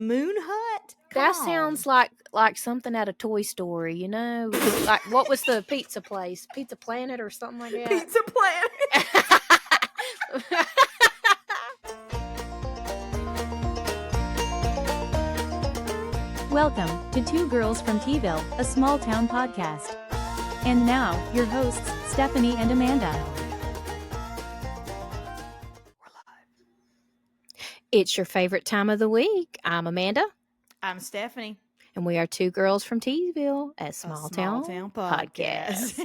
Moon Hut? That sounds like something out of Toy Story, you know? Like, what was the pizza place? Pizza Planet or something like that? Pizza Planet. Welcome to Two Girls from T-Ville, a small town podcast. And now, your hosts, Stephanie and Amanda. It's your favorite time of the week. I'm Amanda. I'm Stephanie. And we are Two Girls from T-Ville, a small town podcast.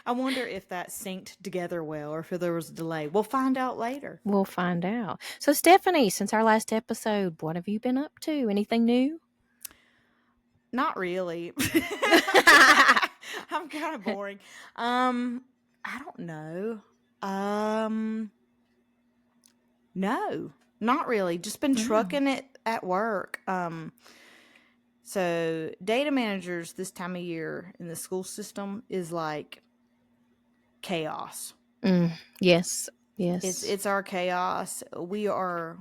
I wonder if that synced together well or if there was a delay. We'll find out later. We'll find out. So, Stephanie, since our last episode, what have you been up to? Anything new? Not really. I'm kind of boring. I don't know. No, not really. Just been trucking it at work. So data managers this time of year in the school system is like chaos. Yes. It's our chaos. We are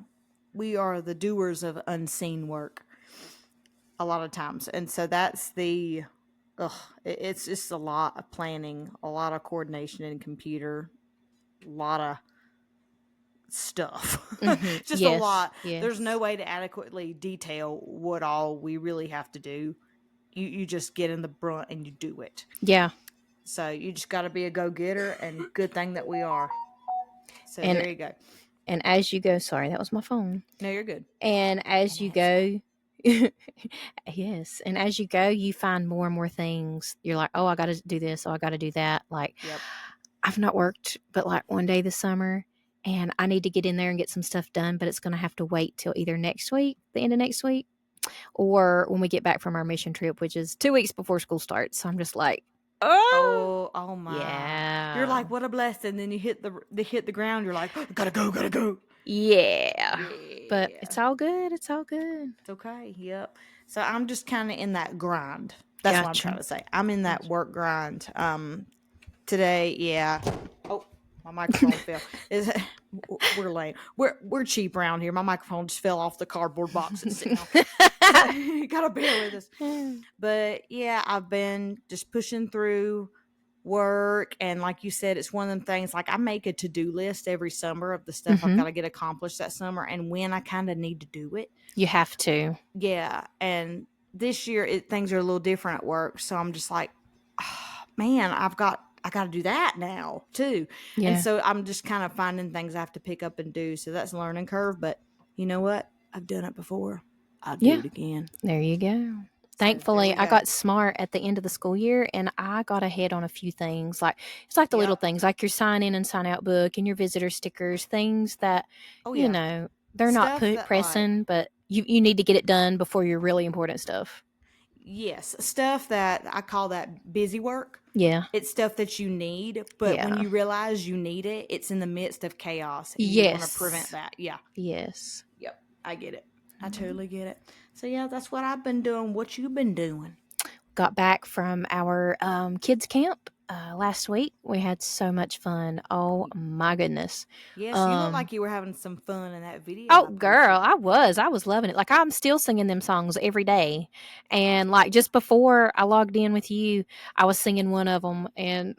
the doers of unseen work a lot of times. And so that's it's just a lot of planning, a lot of coordination in computer, a lot of stuff. Just a lot. Yes. There's no way to adequately detail what all we really have to do. You just get in the brunt and you do it. Yeah. So you just got to be a go-getter, and good thing that we are. So there you go. And as you go, sorry, that was my phone. No, you're good. And as you go, yes. And as you go, you find more and more things. You're like, oh, I got to do this. Oh, I got to do that. Like, yep. I've not worked, but like one day this summer, and I need to get in there and get some stuff done, but it's going to have to wait till either next week, the end of next week, or when we get back from our mission trip, which is 2 weeks before school starts. So I'm just like, oh my. Yeah. You're like, what a blessing. Then you hit the ground. You're like, oh, gotta go. Yeah. But it's all good. It's all good. It's okay. Yep. So I'm just kind of in that grind. That's what I'm trying to say. I'm in that work grind. Today, yeah. Oh, my microphone fell. We're lame. We're cheap around here. My microphone just fell off the cardboard box it's sitting on. So you gotta bear with us. But yeah, I've been just pushing through work, and like you said, it's one of them things. Like I make a to-do list every summer of the stuff I've got to get accomplished that summer, and when I kind of need to do it. You have to. Yeah, and this year things are a little different at work, so I'm just like, oh, man, I got to do that now too. Yeah. And so I'm just kind of finding things I have to pick up and do. So that's a learning curve. But you know what? I've done it before. I'll do it again. There you go. Thankfully, I got smart at the end of the school year, and I got ahead on a few things. Like it's like the little things, like your sign in and sign out book and your visitor stickers, things that, you know, they're stuff not pressing, but you need to get it done before your really important stuff. Yes, stuff that I call that busy work. Yeah. It's stuff that you need, but when you realize you need it, it's in the midst of chaos. And yes. You want to prevent that. Yeah. Yes. Yep. I get it. I totally get it. So, yeah, that's what I've been doing. What you been doing? Got back from our kids camp last week. We had so much fun. Oh, my goodness. Yes, you look like you were having some fun in that video. Oh, girl, I was loving it. Like, I'm still singing them songs every day. And, like, just before I logged in with you, I was singing one of them. And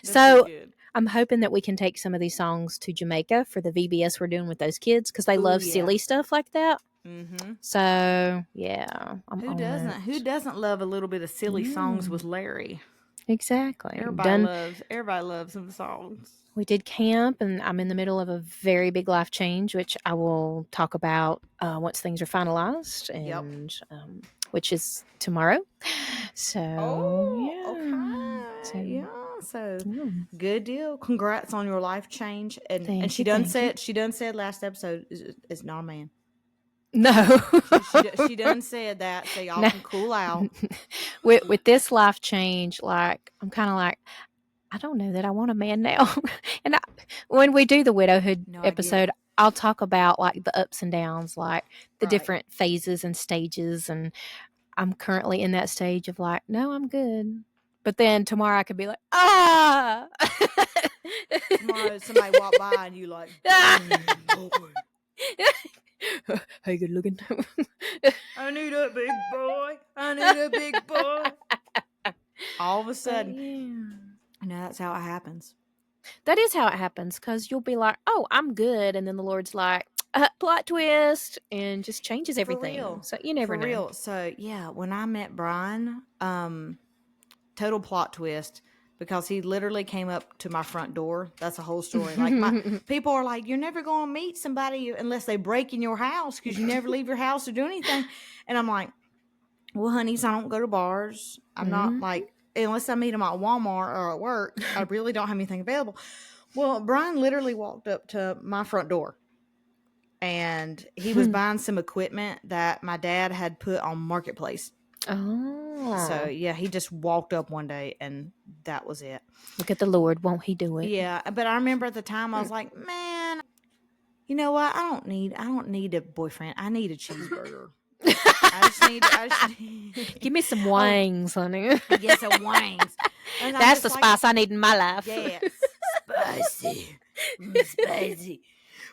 so I'm hoping that we can take some of these songs to Jamaica for the VBS we're doing with those kids because they love silly stuff like that. Mm-hmm. So, yeah. Who doesn't love a little bit of silly songs with Larry? Exactly. Everybody loves some songs. We did camp, and I'm in the middle of a very big life change, which I will talk about once things are finalized, and which is tomorrow. So, okay. So good deal. Congrats on your life change. And she done said last episode is not a man. No. she done said that, so y'all can cool out. With this life change, like I'm kind of like, I don't know that I want a man now. And when we do the widowhood episode, I'll talk about like the ups and downs, like the different phases and stages. And I'm currently in that stage of like, no, I'm good. But then tomorrow I could be like, Tomorrow somebody walk by and you like, oh boy. Hey, good looking. I need a big boy. I need a big boy. All of a sudden, that's how it happens. That is how it happens, because you'll be like, oh, I'm good. And then the Lord's like, plot twist, and just changes everything. For real. So you never know. For real. So, when I met Brian, total plot twist, because he literally came up to my front door. That's a whole story. Like, people are like, you're never going to meet somebody unless they break in your house, because you never leave your house or do anything. And I'm like, well, honeys, I don't go to bars. I'm not like, unless I meet them at Walmart or at work, I really don't have anything available. Well, Brian literally walked up to my front door, and he was buying some equipment that my dad had put on Marketplace. Oh. So, he just walked up one day, and that was it. Look at the Lord. Won't he do it? Yeah, but I remember at the time I was like, man, you know what? I don't need a boyfriend. I need a cheeseburger. I just need Give me some wings, honey. Get some wings. That's the spice I need in my life. Yes. Spicy.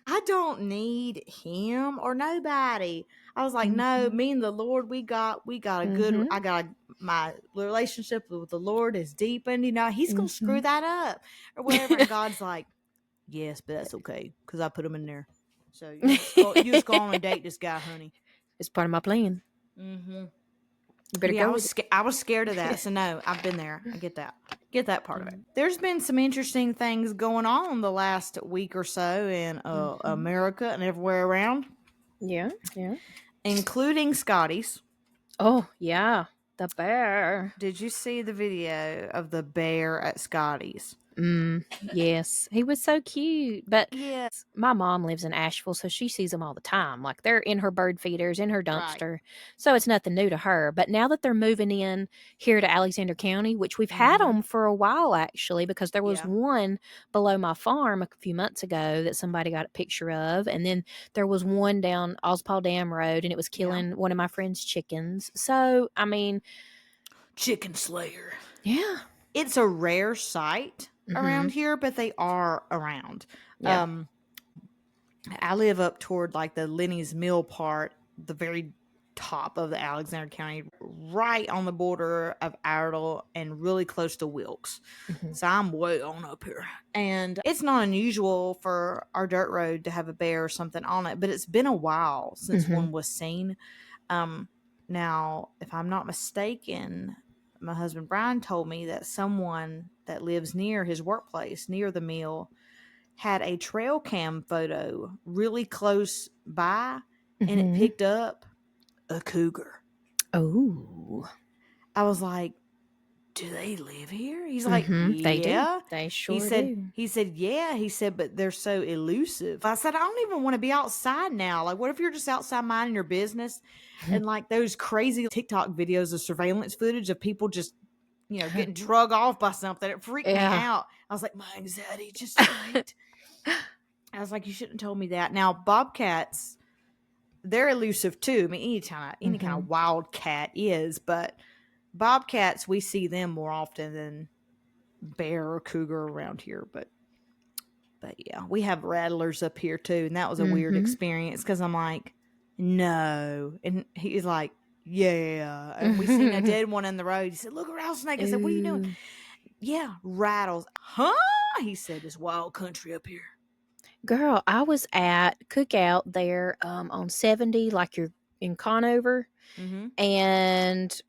I don't need him or nobody. I was like, no, me and the Lord, we got a good, my relationship with the Lord is deepened. He's going to screw that up or whatever. And God's like, yes, but that's okay, because I put him in there. So you just go on and date this guy, honey. It's part of my plan. Mm-hmm. You better go. I was scared of that. So no, I've been there. I get that part of it. There's been some interesting things going on the last week or so in America and everywhere around. Yeah. Including Scotty's. Oh, yeah. The bear. Did you see the video of the bear at Scotty's? Yes. He was so cute. But yes, my mom lives in Asheville, so she sees them all the time. Like, they're in her bird feeders, in her dumpster. Right. So it's nothing new to her. But now that they're moving in here to Alexander County, which we've had them for a while, actually, because there was one below my farm a few months ago that somebody got a picture of. And then there was one down Ospaw Dam Road, and it was killing one of my friend's chickens. So, I mean, chicken slayer. Yeah. It's a rare sight around here, but they are around. Yeah. I live up toward like the Lenny's Mill part, the very top of the Alexander County, right on the border of Iredell and really close to Wilkes. So I'm way on up here. And it's not unusual for our dirt road to have a bear or something on it, but it's been a while since one was seen. Now, if I'm not mistaken, my husband Brian told me that someone that lives near his workplace, near the mill, had a trail cam photo really close by, and it picked up a cougar. Oh. I was like, do they live here? He's like, yeah. They do. They sure do. He said, yeah. He said, but they're so elusive. I said, I don't even want to be outside now. Like, what if you're just outside minding your business? And like those crazy TikTok videos of surveillance footage of people just, getting drug off by something. It freaked me out. I was like, my anxiety just spiked. I was like, you shouldn't have told me that. Now, bobcats, they're elusive too. I mean, any kind of wild cat is, but bobcats, we see them more often than bear or cougar around here. But yeah, we have rattlers up here too, and that was a weird experience because I'm like, no, and he's like, yeah, and we seen a dead one in the road. He said, look, a rattlesnake. I said, what are you doing? Yeah, rattles. Huh? He said, it's wild country up here. Girl, I was at Cookout there on 70, like you're in Conover, and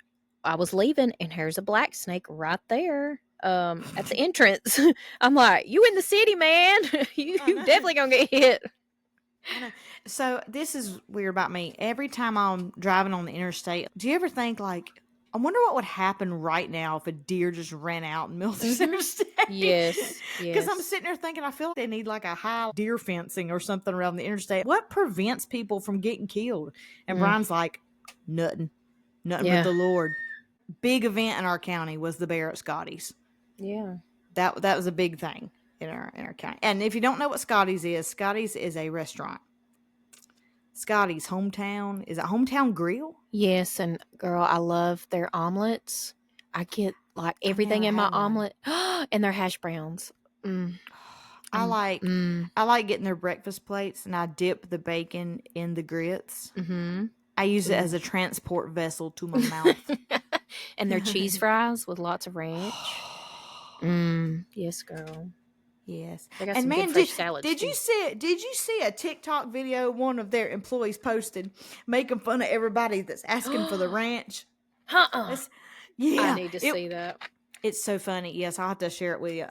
I was leaving, and here's a black snake right there at the entrance. I'm like, you in the city, man. you definitely gonna get hit. I know. So this is weird about me. Every time I'm driving on the interstate, do you ever think like, I wonder what would happen right now if a deer just ran out in the middle of the interstate? Yes. Because I'm sitting there thinking, I feel like they need like a high deer fencing or something around the interstate. What prevents people from getting killed? And Brian's like, nothing but the Lord. Big event in our county was the bear at Scotty's. Yeah. That was a big thing in our county. And if you don't know what Scotty's is a restaurant. Scotty's hometown. Is it Hometown Grill? Yes, and girl, I love their omelets. I get like everything in my omelet. And their hash browns. I like getting their breakfast plates, and I dip the bacon in the grits. Mm-hmm. I use it as a transport vessel to my mouth. And their cheese fries with lots of ranch. Yes, girl. Yes. They got And some man, good fresh salads did too. you see a TikTok video one of their employees posted making fun of everybody that's asking for the ranch? Yeah. I need to see that. It's so funny. Yes, I'll have to share it with you.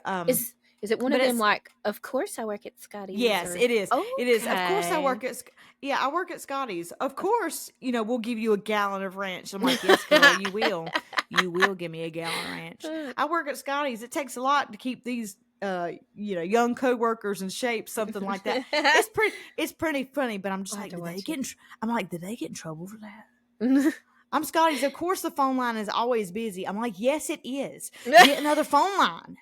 Is it one of them like, of course I work at Scotty's? Yes, it is. Okay. It is. Of course I work at I work at Scotty's. Of course, we'll give you a gallon of ranch. I'm like, yes, girl, you will. You will give me a gallon of ranch. I work at Scotty's. It takes a lot to keep these young coworkers in shape, something like that. It's pretty funny, but I'm just like, did they get in trouble for that? I'm Scotty's. Of course the phone line is always busy. I'm like, yes, it is. Get another phone line.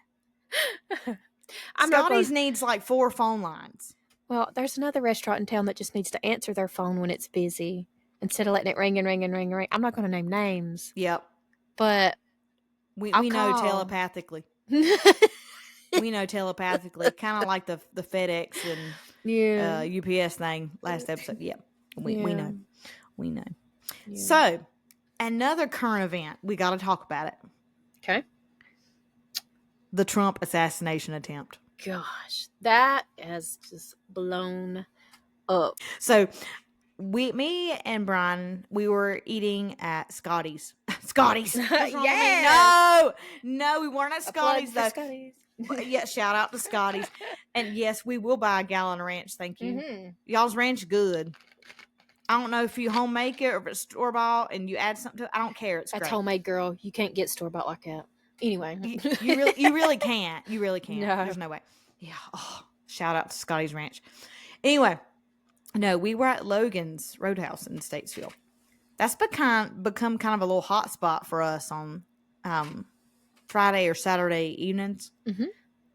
Scotty's needs like 4 phone lines. Well, there's another restaurant in town that just needs to answer their phone when it's busy instead of letting it ring and ring and ring and ring. I'm not going to name names. Yep. But we know telepathically. We know telepathically, kind of like the FedEx and UPS thing last episode. Yeah, we know. We know. Yeah. So, another current event, we got to talk about it. Okay. The Trump assassination attempt. Gosh, that has just blown up. So, me and Brian, we were eating at Scotty's. Scotty's. Yeah. No, we weren't at Scotty's though. Yeah, shout out to Scotty's. And yes, we will buy a gallon of ranch. Thank you. Mm-hmm. Y'all's ranch good. I don't know if you homemade it or if it's store bought and you add something to it. I don't care. It's That's great. Homemade, girl. You can't get store bought like that. Anyway, you really can't. You really can't. No. There's no way. Yeah. Oh, shout out to Scotty's Ranch. Anyway, no, we were at Logan's Roadhouse in Statesville. That's become kind of a little hot spot for us on Friday or Saturday evenings. Mm-hmm.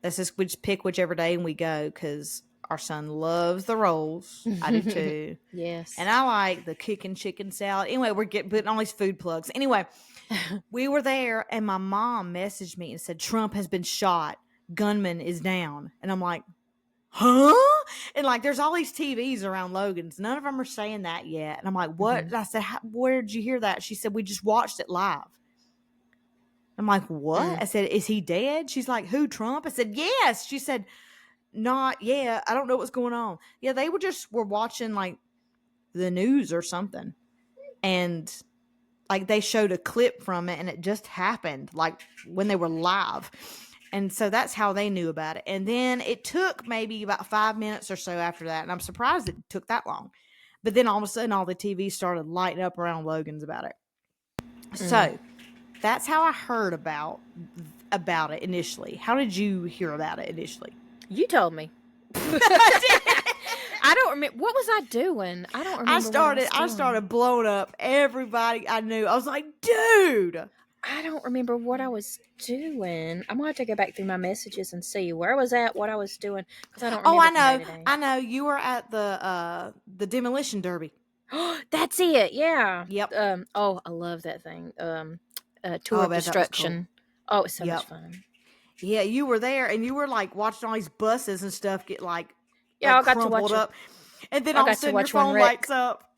That's just, we just pick whichever day and we go because our son loves the rolls. I do too. Yes. And I like the kicking chicken salad. Anyway, we're putting all these food plugs. Anyway, we were there and my mom messaged me and said, Trump has been shot. Gunman is down. And I'm like, huh? And like, there's all these TVs around Logan's. None of them are saying that yet. And I'm like, what? Mm-hmm. And I said, where did you hear that? She said, we just watched it live. I'm like, what? Mm. I said, is he dead? She's like, who, Trump? I said, yes. She said, not yet. I don't know what's going on. Yeah, they were watching like the news or something. And like they showed a clip from it and it just happened like when they were live. And so that's how they knew about it. And then it took maybe about 5 minutes or so after that. And I'm surprised it took that long. But then all of a sudden all the TVs started lighting up around Logan's about it. So that's how I heard about it initially. How did you hear about it initially? You told me. I don't remember. What was I doing? I don't remember. I started blowing up everybody I knew. I was like, dude. I don't remember what I was doing. I'm going to have to go back through my messages and see where I was at, what I was doing. Because I don't remember. I know. You were at the demolition derby. That's it. Yeah. Yep. I love that thing. Tour of Destruction. Cool. Oh, it's so much fun. Yeah, you were there, and you were like watching all these buses and stuff get like I got to watch up, and then all of a sudden your phone lights up.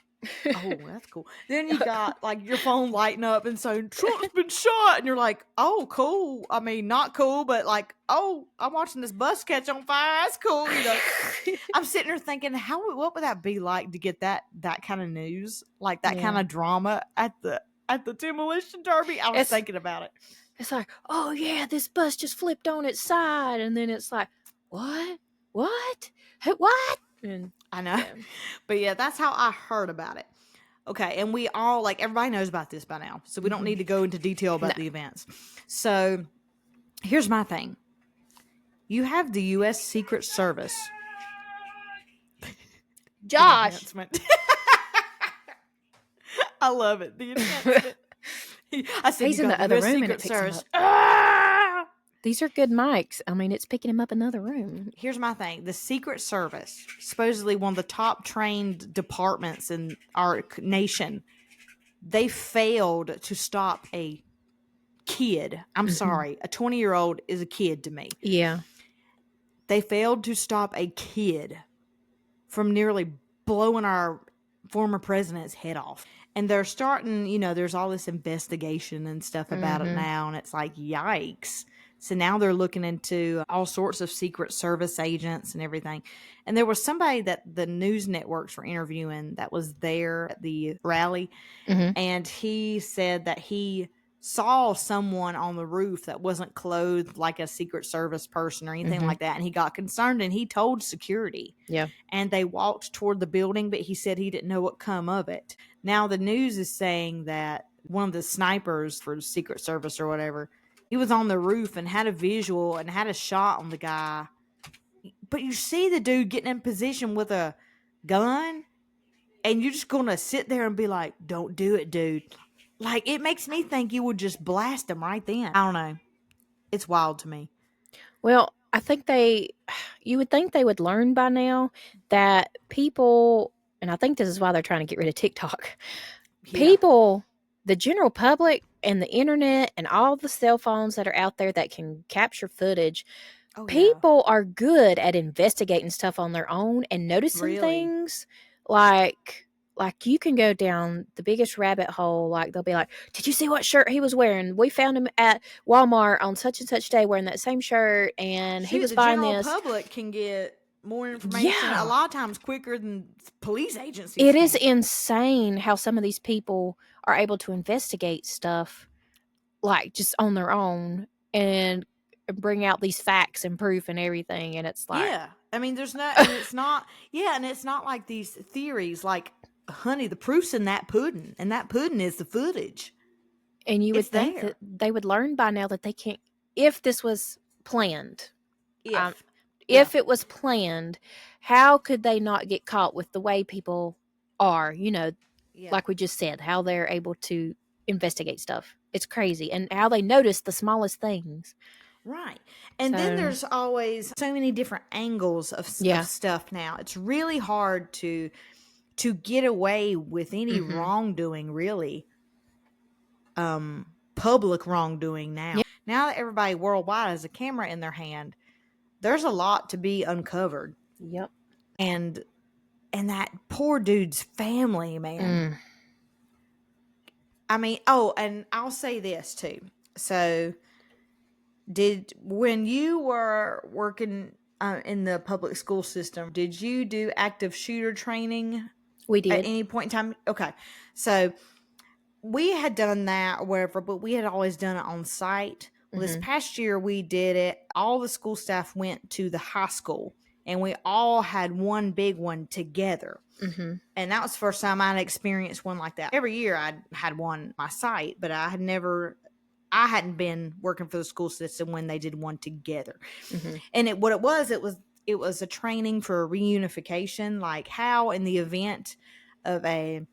Oh, that's cool. Then you got like your phone lighting up and saying Trump's been shot, and you're like, oh, cool. I mean, not cool, but like, oh, I'm watching this bus catch on fire. That's cool. I'm sitting there thinking, what would that be like to get that kind of news, like that kind of drama at the demolition derby? I was thinking about it. It's like, oh yeah, this bus just flipped on its side, and then it's like, what? And I know, but yeah, that's how I heard about it. Okay, and we all like everybody knows about this by now, so we don't need to go into detail about the events. So here's my thing: you have the U.S. Secret Service, Josh. I love it. The announcement. I said he's in the other room and it picks him up. These are good mics. I mean, it's picking him up in another room. Here's my thing. The Secret Service, supposedly one of the top trained departments in our nation, they failed to stop a kid. I'm sorry. A 20-year-old is a kid to me. Yeah. they failed to stop a kid from nearly blowing our former president's head off. And they're starting, there's all this investigation and stuff about it now. And it's like, yikes. So now they're looking into all sorts of Secret Service agents and everything. And there was somebody that the news networks were interviewing that was there at the rally. And he said that he saw someone on the roof that wasn't clothed like a Secret Service person or anything like that. And he got concerned and he told security. Yeah. And they walked toward the building, but he said he didn't know what come of it. Now the news is saying that one of the snipers for Secret Service or whatever, he was on the roof and had a visual and had a shot on the guy. But you see the dude getting in position with a gun and you're just going to sit there and be like, don't do it, dude. Like, it makes me think you would just blast him right then. I don't know. It's wild to me. Well, I think you would think they would learn by now that people, and I think this is why they're trying to get rid of TikTok. Yeah. People, the general public and the internet and all the cell phones that are out there that can capture footage, people are good at investigating stuff on their own and noticing things like you can go down the biggest rabbit hole. Like they'll be like, did you see what shirt he was wearing? We found him at Walmart on such and such day wearing that same shirt, and he was buying this. The general public can get more information a lot of times quicker than police agencies. It is insane how some of these people are able to investigate stuff like just on their own and bring out these facts and proof and everything. And it's like, I mean, there's no, and it's not, and it's not like these theories like, honey, the proof's in that pudding, and that pudding is the footage. And you would think that they would learn by now that they can't, if this was planned. If it was planned, how could they not get caught with the way people are, like we just said, how they're able to investigate stuff. It's crazy. And how they notice the smallest things. Right. And then there's always so many different angles of stuff now. It's really hard to get away with any wrongdoing, really. Public wrongdoing now. Yep. Now that everybody worldwide has a camera in their hand, there's a lot to be uncovered. Yep. And that poor dude's family, man. I mean, and I'll say this too. So when you were working in the public school system, did you do active shooter training? We did. At any point in time? Okay. So we had done that or whatever, but we had always done it on site. Well, this past year we did it. All the school staff went to the high school and we all had one big one together. And that was the first time I'd experienced one like that. Every year I had one on my site, but I hadn't been working for the school system when they did one together. And it was a training for reunification, like how in the event of a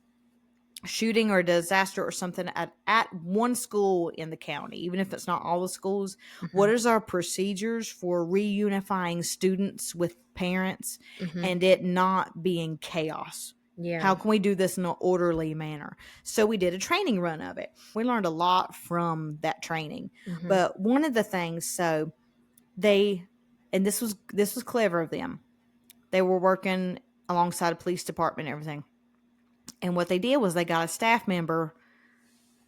shooting or a disaster or something at one school in the county, even if it's not all the schools, what is our procedures for reunifying students with parents and it not being chaos? Yeah. How can we do this in an orderly manner? So we did a training run of it. We learned a lot from that training. But one of the things, and this was clever of them. They were working alongside a police department and everything. And what they did was they got a staff member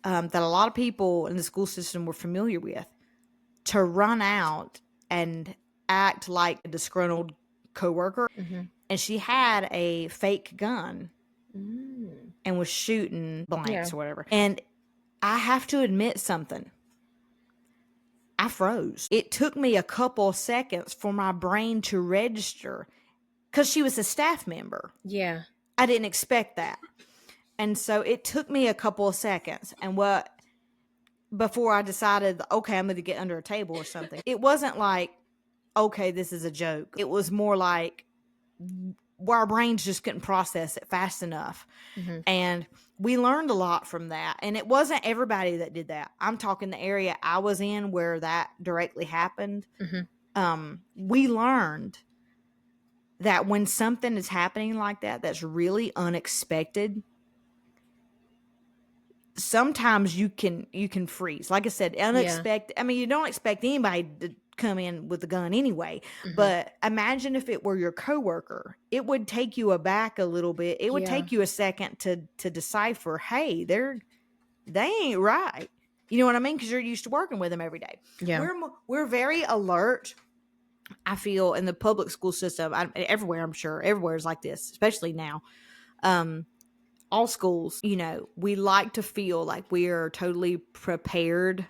that a lot of people in the school system were familiar with to run out and act like a disgruntled coworker. And she had a fake gun and was shooting blanks or whatever. And I have to admit something. I froze. It took me a couple seconds for my brain to register because she was a staff member. Yeah. I didn't expect that. And so it took me a couple of seconds. And before I decided, okay, I'm going to get under a table or something. It wasn't like, okay, this is a joke. It was more like our brains just couldn't process it fast enough. And we learned a lot from that. And it wasn't everybody that did that. I'm talking the area I was in where that directly happened. We learned that when something is happening like that, that's really unexpected, sometimes you can freeze. Like I said, unexpected. I mean, you don't expect anybody come in with a gun anyway. But imagine if it were your coworker. It would take you aback a little bit. It would take you a second to decipher, hey, they ain't right. You know what I mean? Because you're used to working with them every day. Yeah. We're very alert, I feel, in the public school system. Everywhere, I'm sure. Everywhere is like this, especially now. All schools, you know, we like to feel like we are totally prepared,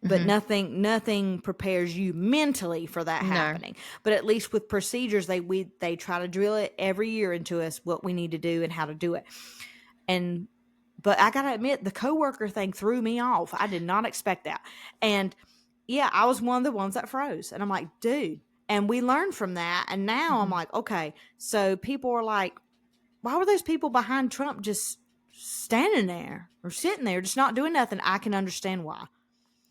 but nothing prepares you mentally for that happening. But at least with procedures, they try to drill it every year into us, what we need to do and how to do it. But I gotta admit, the coworker thing threw me off. I did not expect that. And yeah, I was one of the ones that froze. And I'm like, dude. And we learned from that. And now I'm like, okay. So people are like, why were those people behind Trump just standing there or sitting there, just not doing nothing? I can understand why.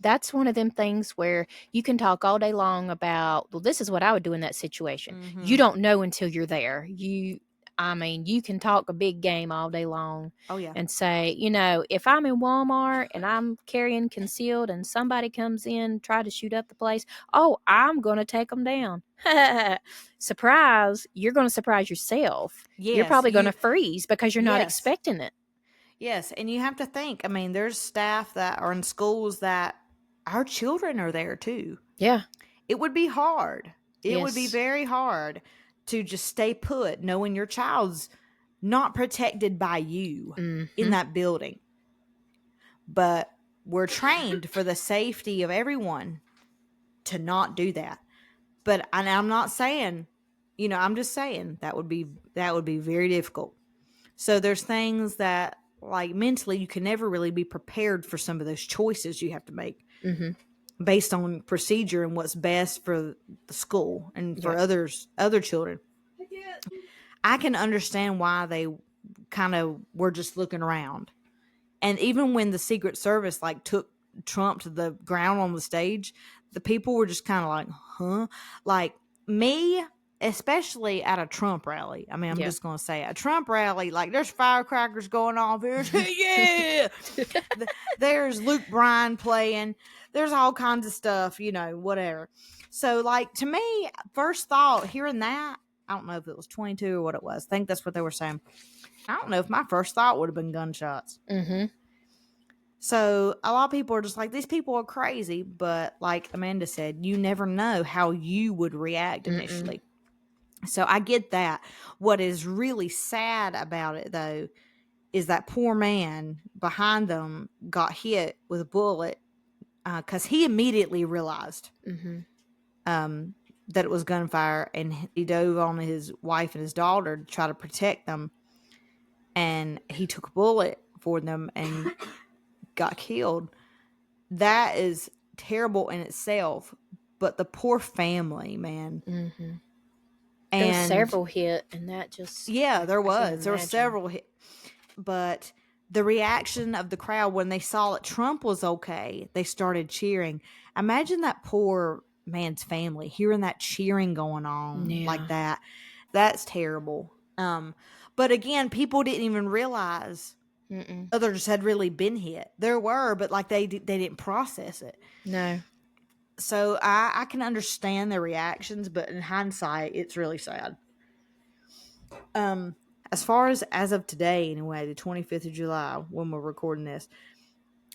That's one of them things where you can talk all day long about, well, this is what I would do in that situation. You don't know until you're there. You can talk a big game all day long. Oh, yeah. And say, you know, if I'm in Walmart and I'm carrying concealed and somebody comes in, try to shoot up the place, oh, I'm going to take them down. Surprise. You're going to surprise yourself. Yes, you're probably going to freeze because you're not expecting it. Yes. And you have to think, I mean, there's staff that are in schools that our children are there too. Yeah. It would be hard. It would be very hard to just stay put knowing your child's not protected by you in that building. But we're trained for the safety of everyone to not do that. But I'm not saying, you know, I'm just saying that would be very difficult. So there's things that, like, mentally you can never really be prepared for some of those choices you have to make based on procedure and what's best for the school and for other children. I can understand why they kind of were just looking around. And even when the Secret Service like took Trump to the ground on the stage, the people were just kind of like, huh? Like me, especially at a Trump rally. I mean, I'm just going to say a Trump rally, like there's firecrackers going off here. Yeah. There's Luke Bryan playing. There's all kinds of stuff, you know, whatever. So like to me, first thought hearing that, I don't know if it was 22 or what it was. I think that's what they were saying. I don't know if my first thought would have been gunshots. So a lot of people are just like, these people are crazy. But like Amanda said, you never know how you would react initially. So I get that. What is really sad about it, though, is that poor man behind them got hit with a bullet because he immediately realized that it was gunfire, and he dove on his wife and his daughter to try to protect them. And he took a bullet for them and got killed. That is terrible in itself, but the poor family, man. And there was several hit, and that just there were several hit, but the reaction of the crowd when they saw that Trump was okay, they started cheering. Imagine that poor man's family hearing that cheering going on like that. That's terrible. But again, people didn't even realize others had really been hit. There were, but like they didn't process it. No. So I can understand their reactions, but in hindsight, it's really sad. As far as of today, anyway, the 25th of July, when we're recording this,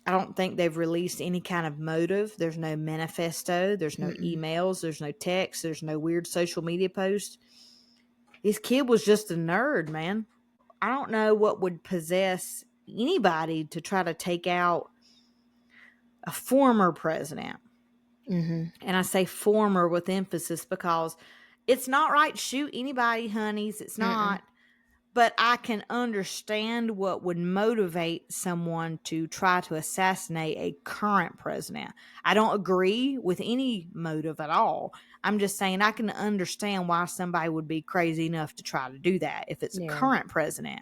I don't think they've released any kind of motive. There's no manifesto. There's no emails. There's no text. There's no weird social media posts. This kid was just a nerd, man. I don't know what would possess anybody to try to take out a former president. And I say former with emphasis because it's not right to shoot anybody, honeys. It's not. But I can understand what would motivate someone to try to assassinate a current president. I don't agree with any motive at all. I'm just saying I can understand why somebody would be crazy enough to try to do that if it's a current president.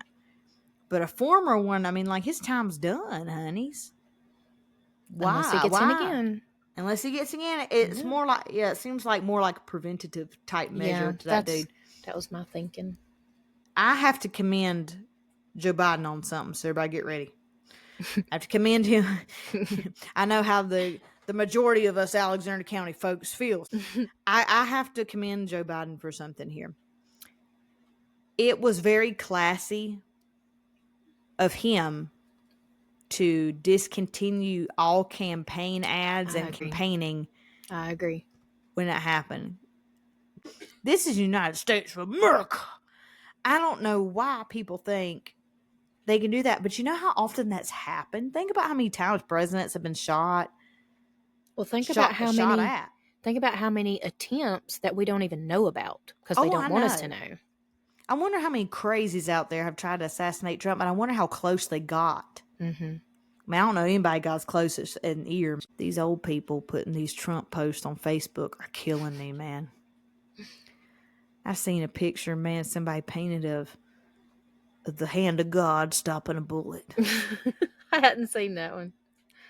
But a former one, I mean, like, his time's done, honeys. Why? Unless he gets in again. Unless he gets again. It's more like, it seems like more like a preventative type measure to that dude. That was my thinking. I have to commend Joe Biden on something, so everybody get ready. I have to commend him. I know how the majority of us Alexander County folks feels. I have to commend Joe Biden for something here. It was very classy of him to discontinue all campaign ads and campaigning. I agree. When it happened. This is United States of America. I don't know why people think they can do that, but you know how often that's happened? Think about how many times presidents have been shot. Well, think about how many attempts that we don't even know about because they don't want us to know. I wonder how many crazies out there have tried to assassinate Trump, and I wonder how close they got. Mm-hmm. I mean, I don't know anybody got as close as an ear. These old people putting these Trump posts on Facebook are killing me, man. I've seen a picture, man, somebody painted of the hand of God stopping a bullet. I hadn't seen that one.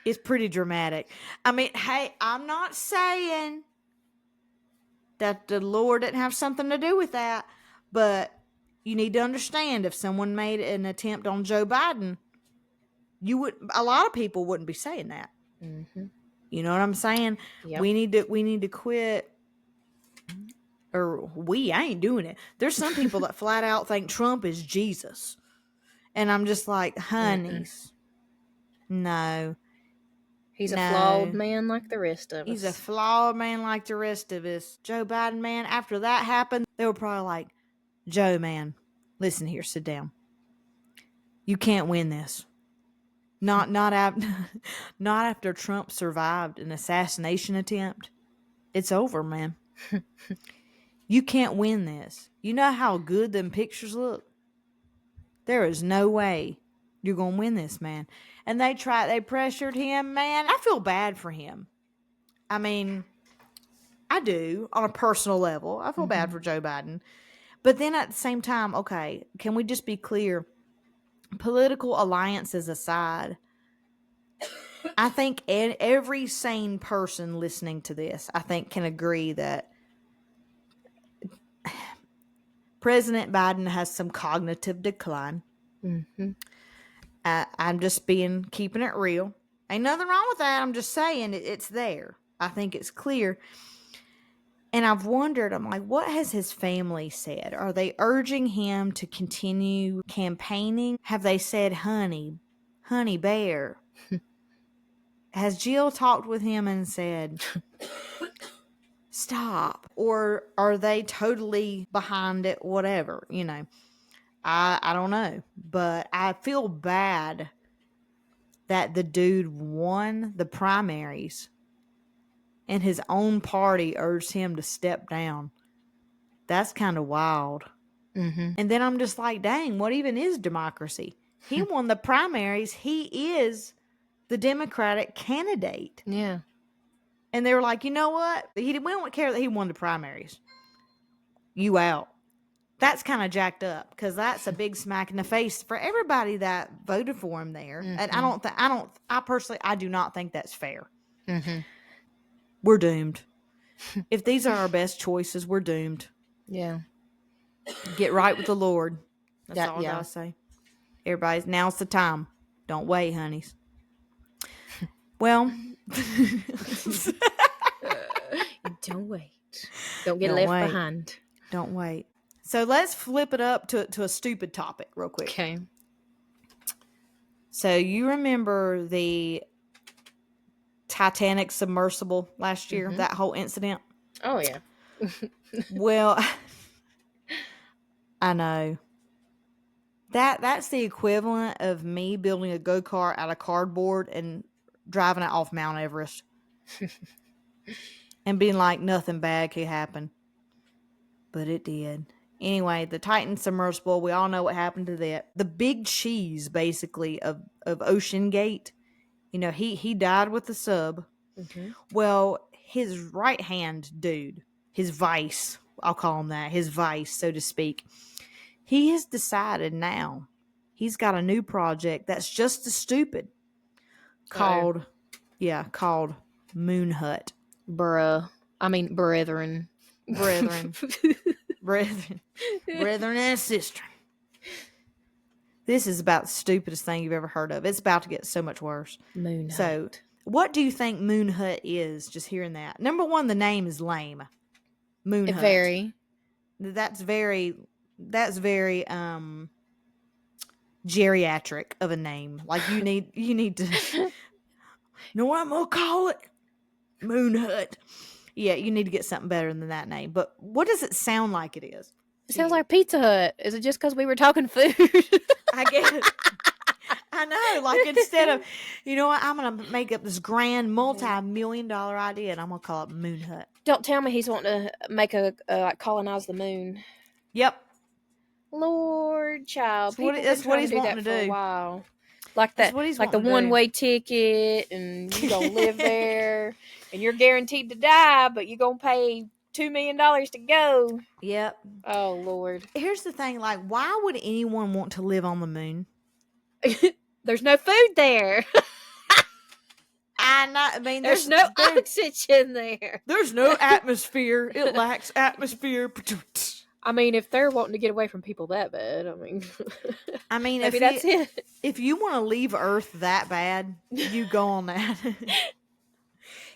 It's pretty dramatic. I mean, hey, I'm not saying that the Lord didn't have something to do with that, but you need to understand if someone made an attempt on Joe Biden, a lot of people wouldn't be saying that. Mm-hmm. You know what I'm saying? Yep. We need to quit. Or I ain't doing it. There's some people that flat out think Trump is Jesus. And I'm just like, honeys, no. He's a flawed man like the rest of us. He's a flawed man like the rest of us. Joe Biden, man, after that happened, they were probably like, Joe, man, listen here, sit down. You can't win this. Not after Trump survived an assassination attempt. It's over, man. You can't win this. You know how good them pictures look? There is no way you're going to win this, man. And they pressured him, man. I feel bad for him. I mean, I do on a personal level. I feel bad for Joe Biden. But then at the same time, okay, can we just be clear? Political alliances aside, I think every sane person listening to this, I think, can agree that President Biden has some cognitive decline. Mm-hmm. I'm just keeping it real. Ain't nothing wrong with that. I'm just saying it's there. I think it's clear. And I've wondered, I'm like, what has his family said? Are they urging him to continue campaigning? Have they said, honey bear? Has Jill talked with him and said, stop? Or are they totally behind it? Whatever, you know. I don't know. But I feel bad that the dude won the primaries and his own party urged him to step down. That's kind of wild. Mm-hmm. And then I'm just like, dang, what even is democracy? He won the primaries. He is the Democratic candidate. Yeah. And they were like, you know what? We don't care that he won the primaries. You out. That's kind of jacked up because that's a big smack in the face for everybody that voted for him there. Mm-hmm. And I personally do not think that's fair. Mm-hmm. We're doomed. If these are our best choices, we're doomed. Yeah. Get right with the Lord. That's all I gotta say. Now's the time. Don't wait, honeys. Well, don't wait. Don't get left behind. Don't wait. So let's flip it up to a stupid topic real quick. Okay. So you remember the Titanic submersible last year, that whole incident? Oh, yeah. Well, I know. That's the equivalent of me building a go-kart out of cardboard and driving it off Mount Everest. And being like, nothing bad could happen. But it did. Anyway, the Titan submersible, we all know what happened to that. The big cheese, basically, of Ocean Gate, you know, he died with the sub. Mm-hmm. Well, his right-hand dude, his vice, I'll call him that, his vice, so to speak, he has decided now he's got a new project that's just as stupid called Moon Hut. Brethren. Brethren and sister. This is about the stupidest thing you've ever heard of. It's about to get so much worse. Moon hut. So, what do you think moon hut is? Just hearing that. Number one, the name is lame. Moon hut. Very. That's very geriatric of a name. Like you need to know what I'm gonna call it? Moon hut. Yeah, you need to get something better than that name. But what does it sound like it is? It sounds like Pizza Hut. Is it just because we were talking food? I guess. I know. Like instead of, you know what, I'm gonna make up this grand multi-million-dollar idea, and I'm gonna call it Moon Hut. Don't tell me he's wanting to make like colonize the moon. Yep. Lord, child. That's what he's wanting to do. For a while. Like that, like the one-way ticket, and you gonna live there, and you're guaranteed to die, but you're gonna pay $2 million to go. Yep. Oh Lord. Here's the thing: like, why would anyone want to live on the moon? There's no food there. I mean, there's no oxygen there. There's no atmosphere. It lacks atmosphere. I mean, if they're wanting to get away from people that bad, I mean, maybe that's it. If you want to leave Earth that bad, you go on that.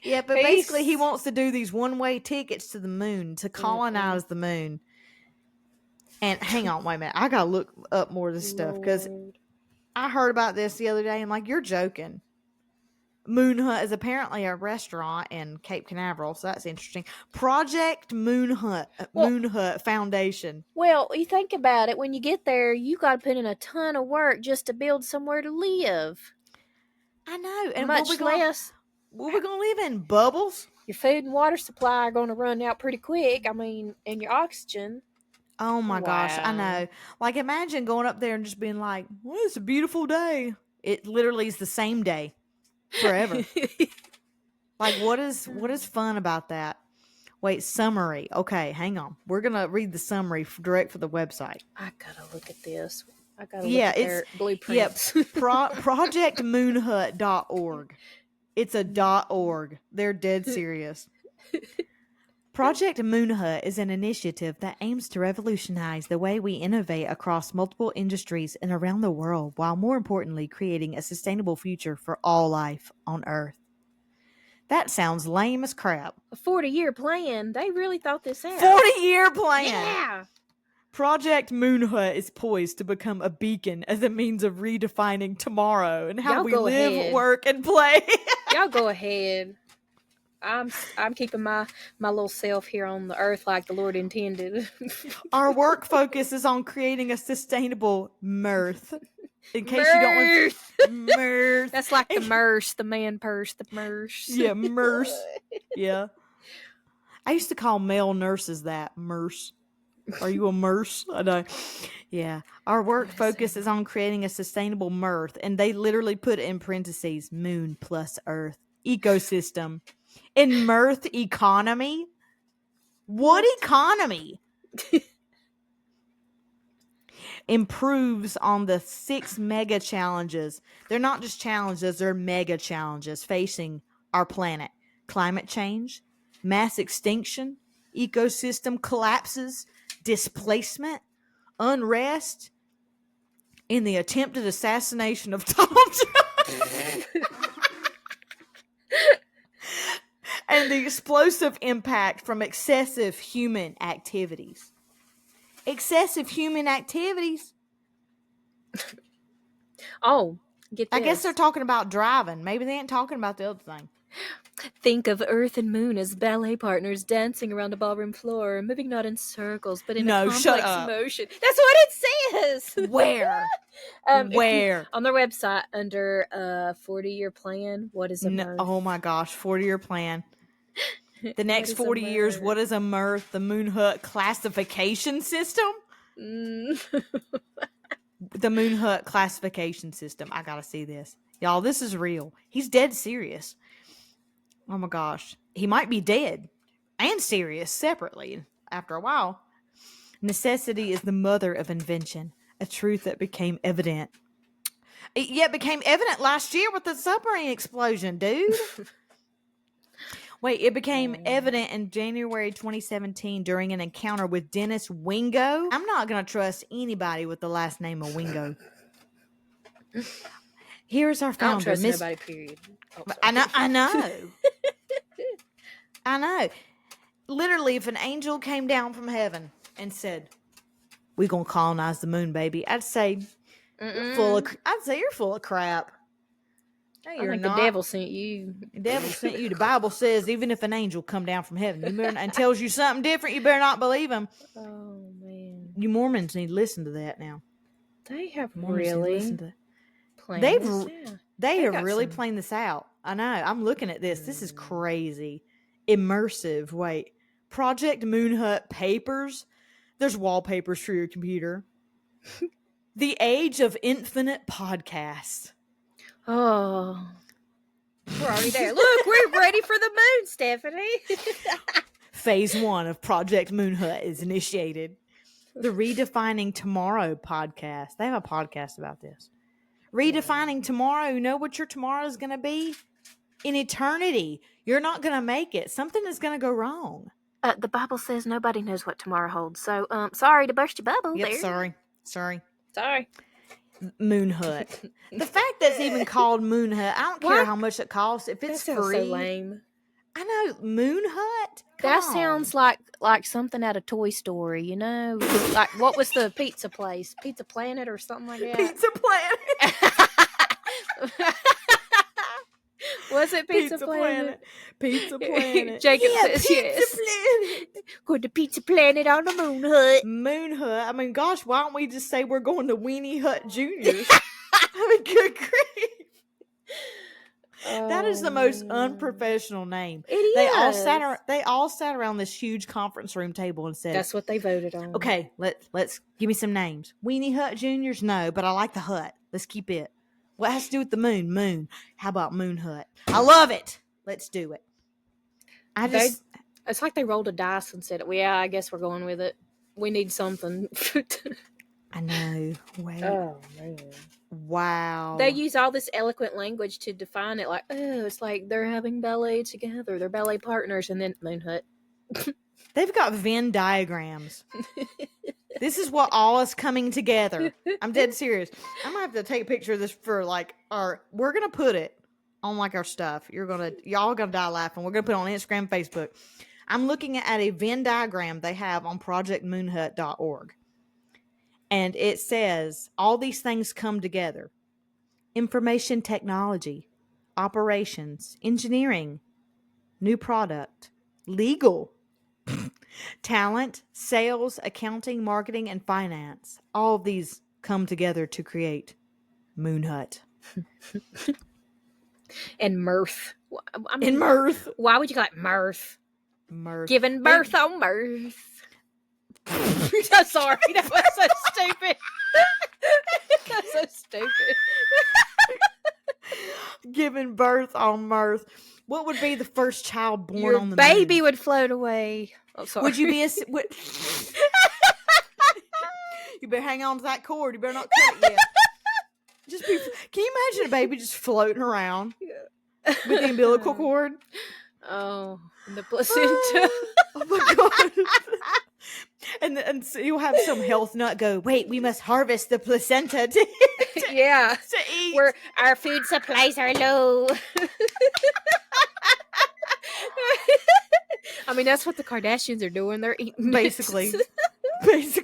Yeah, but basically he wants to do these one-way tickets to the moon, to colonize the moon. And hang on, wait a minute. I got to look up more of this stuff because I heard about this the other day and like, you're joking. Moon Hut is apparently a restaurant in Cape Canaveral, so that's interesting. Project Moon Hut Foundation. Well, you think about it. When you get there, you got to put in a ton of work just to build somewhere to live. I know. And much less. What we going to live in? Bubbles? Your food and water supply are going to run out pretty quick. I mean, and your oxygen. Oh my gosh, I know. Like, imagine going up there and just being like, well, it's a beautiful day. It literally is the same day forever. Like, what is fun about that? Wait, summary. Okay, hang on. We're going to read the summary direct for the website. I got to look at this. I got to look at their blueprints. Yeah, projectmoonhut.org. It's a .org. They're dead serious. Project Moon Hut is an initiative that aims to revolutionize the way we innovate across multiple industries and around the world, while more importantly creating a sustainable future for all life on Earth. That sounds lame as crap. A 40-year plan. They really thought this out. 40-year plan. Yeah. Project Moon Hut is poised to become a beacon as a means of redefining tomorrow and how we live, work, and play. Y'all go ahead. I'm keeping my little self here on the earth like the Lord intended. Our work focus is on creating a sustainable Mearth. In case you don't want Mearth. That's like the Mearth, the man purse, the Mearth. Yeah, Mearth. Yeah. I used to call male nurses that Mearth. Are you a Mearth? I know. Yeah. Our work focus is on creating a sustainable Mearth, and they literally put in parentheses, moon plus Earth ecosystem. In Mearth economy? What economy? Improves on the 6 mega challenges. They're not just challenges, they're mega challenges facing our planet. Climate change, mass extinction, ecosystem collapses, displacement, unrest, in the attempted assassination of Tom Jones. And the explosive impact from excessive human activities. Excessive human activities? Oh, get this. I guess they're talking about driving. Maybe they ain't talking about the other thing. Think of Earth and Moon as ballet partners dancing around a ballroom floor, moving not in circles, but in a complex motion. That's what it says! Where? Where? On their website, under 40-year plan, what is a Mearth? Oh my gosh, 40-year plan. The next 40 years, what is a Mearth? The Moon Hut classification system? The Moon Hut classification system. I gotta see this. Y'all, this is real. He's dead serious. Oh my gosh. He might be dead and serious separately after a while. Necessity is the mother of invention, a truth that became evident. It became evident last year with the submarine explosion, dude. Wait, it became evident in January 2017 during an encounter with Dennis Wingo. I'm not going to trust anybody with the last name of Wingo. Here's our I don't founder, trust Miss. nobody, period. Oh, I know. sorry. I know. Literally, if an angel came down from heaven and said, "We're gonna colonize the moon, baby," I'd say, "You're full of." I'd say you're full of crap. No, I you're think not. the devil sent you. The devil sent you. The Bible says, even if an angel come down from heaven, and tells you something different, you better not believe him. Oh man, You Mormons need to listen to that now. they have Mormons need to listen to. They have really planned this out. I know. I'm looking at this. This is crazy. Immersive. Wait. Project Moon Hut papers. There's wallpapers for your computer. The Age of Infinite Podcasts. Oh, we're already there. Look, we're ready for the moon, Stephanie. Phase 1 of Project Moon Hut is initiated. The Redefining Tomorrow podcast. They have a podcast about this. Redefining tomorrow. You know what your tomorrow is going to be? In eternity. You're not going to make it. Something is going to go wrong. The Bible says nobody knows what tomorrow holds. So, sorry to burst your bubble there. Sorry. Moon Hut. The fact that it's even called Moon Hut, I don't care how much it costs. If it's that sounds free. So lame. I know. Moon Hut? That sounds like something out of Toy Story, you know? Like, what was the pizza place? Pizza Planet or something like that? Pizza Planet. Was it Pizza Planet? Pizza Planet. Jacob says yes. Planet. Going to Pizza Planet on the Moon Hut. Moon Hut. I mean, gosh, why don't we just say we're going to Weenie Hut Juniors? I mean, good grief. That is the most unprofessional name. It is. They all sat around this huge conference room table and said, "That's what they voted on." Okay, let's give me some names. Weenie Hut Juniors, no, but I like the hut. Let's keep it. What has to do with the moon? Moon. How about Moon Hut? I love it. Let's do it. It's like they rolled a dice and said, "Well, yeah, I guess we're going with it. We need something." I know. Wait. Oh man. Wow. They use all this eloquent language to define it, like, oh, it's like they're having ballet together. They're ballet partners, and then Moon Hut. They've got Venn diagrams. This is what all is coming together. I'm dead serious. I'm gonna have to take a picture of this for we're gonna put it on our stuff. Y'all gonna die laughing. We're gonna put it on Instagram, Facebook. I'm looking at a Venn diagram they have on projectmoonhut.org. And it says all these things come together. Information technology, operations, engineering, new product, legal, talent, sales, accounting, marketing, and finance. All of these come together to create Moon Hut. And Mearth. Mearth. Why would you call it Mearth? Mearth. Giving birth on Mearth. I'm sorry, that was so stupid. That's so stupid. Giving birth on Mearth. What would be the first child born Your on the baby moon? would float away. Oh, sorry. Would you be You better hang on to that cord. You better not cut it yet. Can you imagine a baby just floating around with the umbilical cord? Oh, the placenta. Oh my god. And so you'll have some health nut go, wait, we must harvest the placenta to eat. Where our food supplies are low. I mean, that's what the Kardashians are doing. They're eating Basically. It's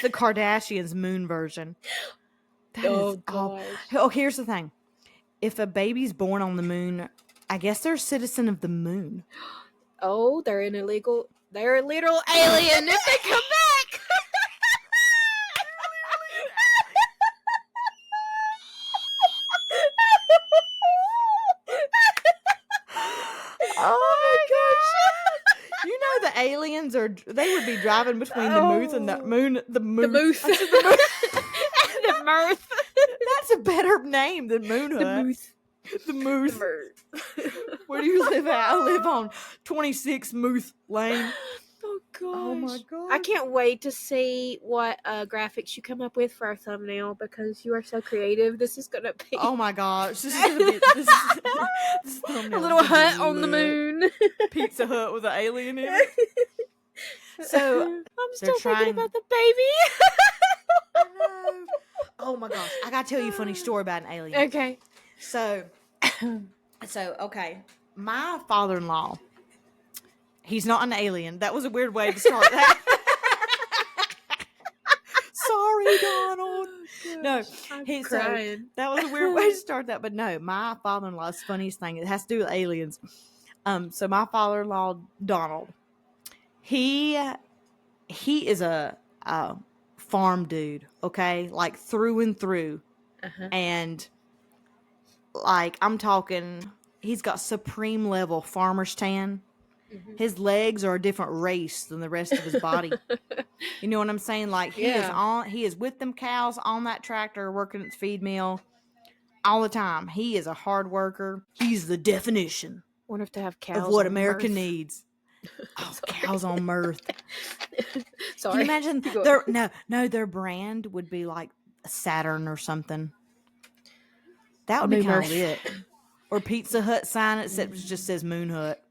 the Kardashians' moon version. Gosh. Oh, here's the thing. If a baby's born on the moon, I guess they're a citizen of the moon. Oh, they're a literal alien if they come back. Oh my gosh. You know the aliens they would be driving between the moon and the moon. The Mearth. The Mearth. That's a better name than Moon Hut. The Mearth. Where do you live at? I live on 26 Mearth Lane. Oh gosh. Oh my god. I can't wait to see what graphics you come up with for our thumbnail because you are so creative. This is gonna be Oh my gosh. This is gonna be this a little hut on the moon. Pizza Hut with an alien in it. So I'm still thinking about the baby. I know. Oh my gosh, I gotta tell you a funny story about an alien. Okay. So okay, my father-in-law, he's not an alien. That was a weird way to start that. Sorry, Donald. No, that was a weird way to start that, but no, my father-in-law's funniest thing, it has to do with aliens. So my father-in-law, Donald, he is a farm dude, okay, like through and through. And like, I'm talking, he's got supreme level farmer's tan. His legs are a different race than the rest of his body. You know what I'm saying? Like, he is with them cows on that tractor working at the feed mill all the time. He is a hard worker. He's the definition Wonder if they have cows of what on America Mearth. needs. Oh, cows on Mearth. Sorry. Can you imagine their brand would be like Saturn or something. That would be kind of lit. Or Pizza Hut sign it just says Moon Hut.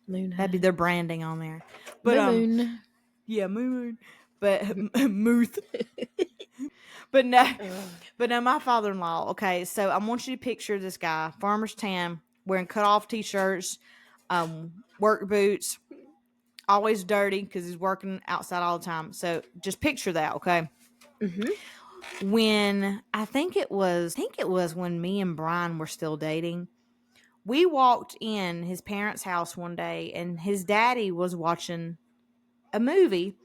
That'd be their branding on there. But Moon. Yeah, Moon. But Mearth. But no, my father-in-law. Okay, so I want you to picture this guy, farmer's tan, wearing cut-off t-shirts, work boots, always dirty because he's working outside all the time. So just picture that, okay? When I think it was when me and Brian were still dating, we walked in his parents' house one day, and his daddy was watching a movie,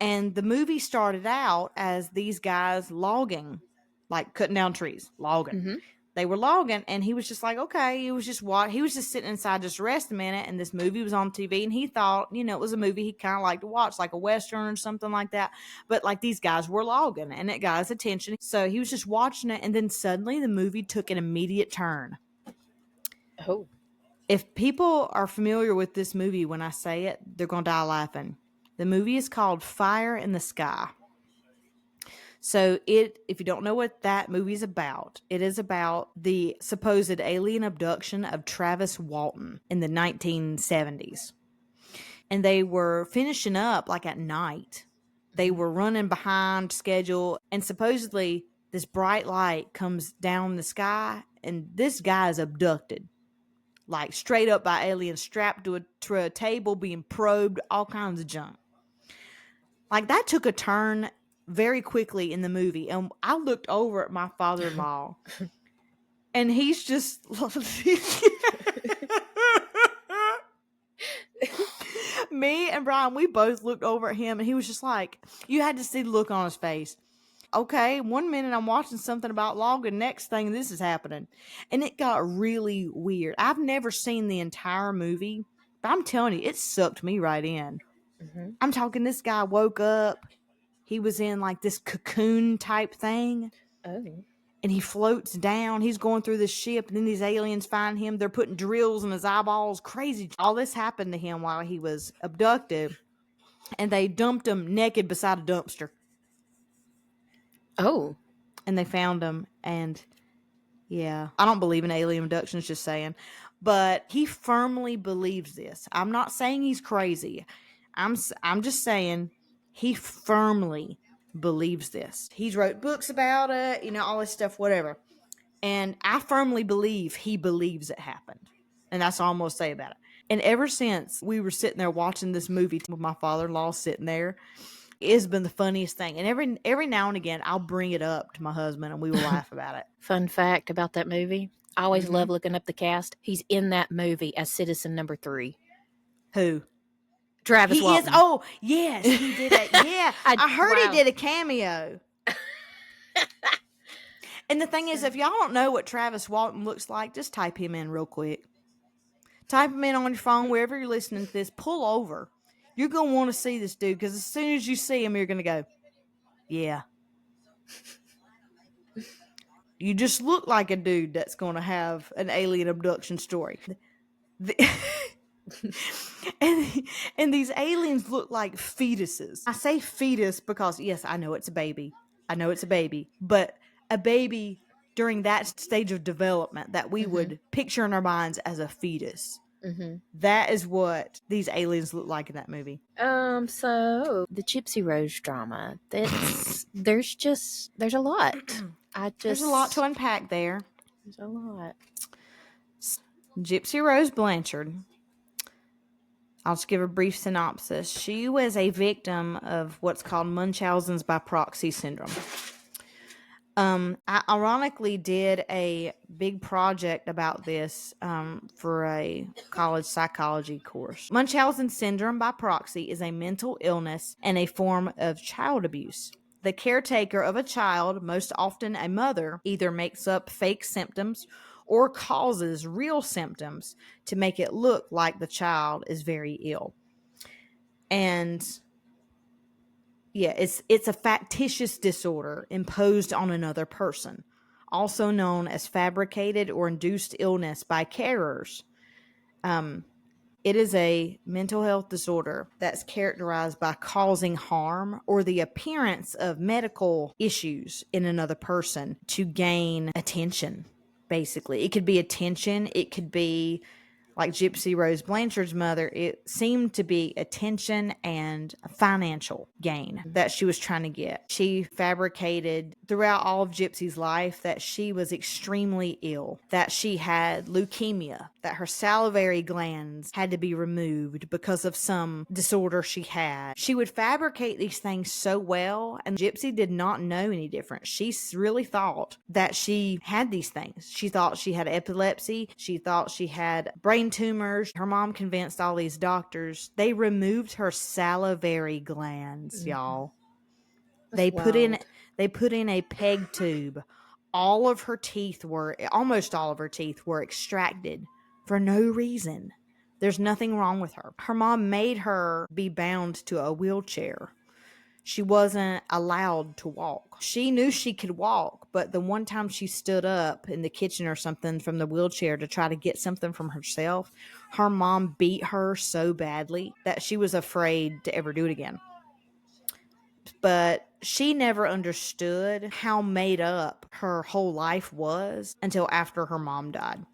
and the movie started out as these guys logging, like cutting down trees, logging. They were logging, and he was just like, okay, he was just sitting inside just rest a minute, and this movie was on TV, and he thought, it was a movie he kind of liked to watch, like a Western or something like that, but like these guys were logging, and it got his attention, so he was just watching it, and then suddenly the movie took an immediate turn. Oh. If people are familiar with this movie, when I say it, they're going to die laughing. The movie is called Fire in the Sky. So if you don't know what that movie is about, it is about the supposed alien abduction of Travis Walton in the 1970s. And they were finishing up like at night. They were running behind schedule, and supposedly this bright light comes down the sky, and this guy is abducted. Like straight up by aliens, strapped to a table, being probed, all kinds of junk. Like, that took a turn very quickly in the movie, and I looked over at my father-in-law, and he's just me and Brian, we both looked over at him, and he was just like, you had to see the look on his face. Okay, 1 minute I'm watching something about logging, next thing this is happening. And it got really weird. I've never seen the entire movie, but I'm telling you, it sucked me right in. I'm talking, this guy woke up. He was in like this cocoon type thing. Oh. And he floats down. He's going through this ship, and then these aliens find him. They're putting drills in his eyeballs. Crazy. All this happened to him while he was abducted. And they dumped him naked beside a dumpster. Oh. And they found him, and yeah, I don't believe in alien abductions, just saying. But he firmly believes this. I'm not saying he's crazy. I'm just saying he firmly believes this. He's wrote books about it, all this stuff, whatever. And I firmly believe he believes it happened. And that's all I'm going to say about it. And ever since we were sitting there watching this movie with my father-in-law sitting there, it's been the funniest thing. And every now and again, I'll bring it up to my husband, and we will laugh about it. Fun fact about that movie. I always love looking up the cast. He's in that movie as Citizen Number 3. Who? Travis Walton. Is. Oh, yes, he did it. Yeah, I heard he did a cameo. And the thing is, if y'all don't know what Travis Walton looks like, just type him in real quick. Type him in on your phone, wherever you're listening to this. Pull over. You're going to want to see this dude, because as soon as you see him, you're going to go, yeah. You just look like a dude that's going to have an alien abduction story. And these aliens look like fetuses. I say fetus because, yes, I know it's a baby. But a baby during that stage of development that we would picture in our minds as a fetus. That is what these aliens look like in that movie. So the Gypsy Rose drama, there's a lot. There's a lot to unpack there. There's a lot. Gypsy Rose Blanchard. I'll just give a brief synopsis. She was a victim of what's called Munchausen's by proxy syndrome. I ironically did a big project about this for a college psychology course. Munchausen syndrome by proxy is a mental illness and a form of child abuse. The caretaker of a child, most often a mother, either makes up fake symptoms or causes real symptoms to make it look like the child is very ill. And yeah, it's a factitious disorder imposed on another person, also known as fabricated or induced illness by carers. It is a mental health disorder that's characterized by causing harm or the appearance of medical issues in another person to gain attention, basically. It could be attention. It could be, like Gypsy Rose Blanchard's mother, it seemed to be attention and financial gain that she was trying to get. She fabricated throughout all of Gypsy's life that she was extremely ill, that she had leukemia, that her salivary glands had to be removed because of some disorder she had. She would fabricate these things so well, and Gypsy did not know any different. She really thought that she had these things. She thought she had epilepsy. She thought she had brain tumors. Her mom convinced all these doctors. They removed her salivary glands, y'all. They put in a peg tube. Almost all of her teeth were extracted for no reason. There's nothing wrong with her. Her mom made her be bound to a wheelchair. She wasn't allowed to walk. She knew she could walk, but the one time she stood up in the kitchen or something from the wheelchair to try to get something from herself, her mom beat her so badly that she was afraid to ever do it again. But she never understood how made up her whole life was until after her mom died.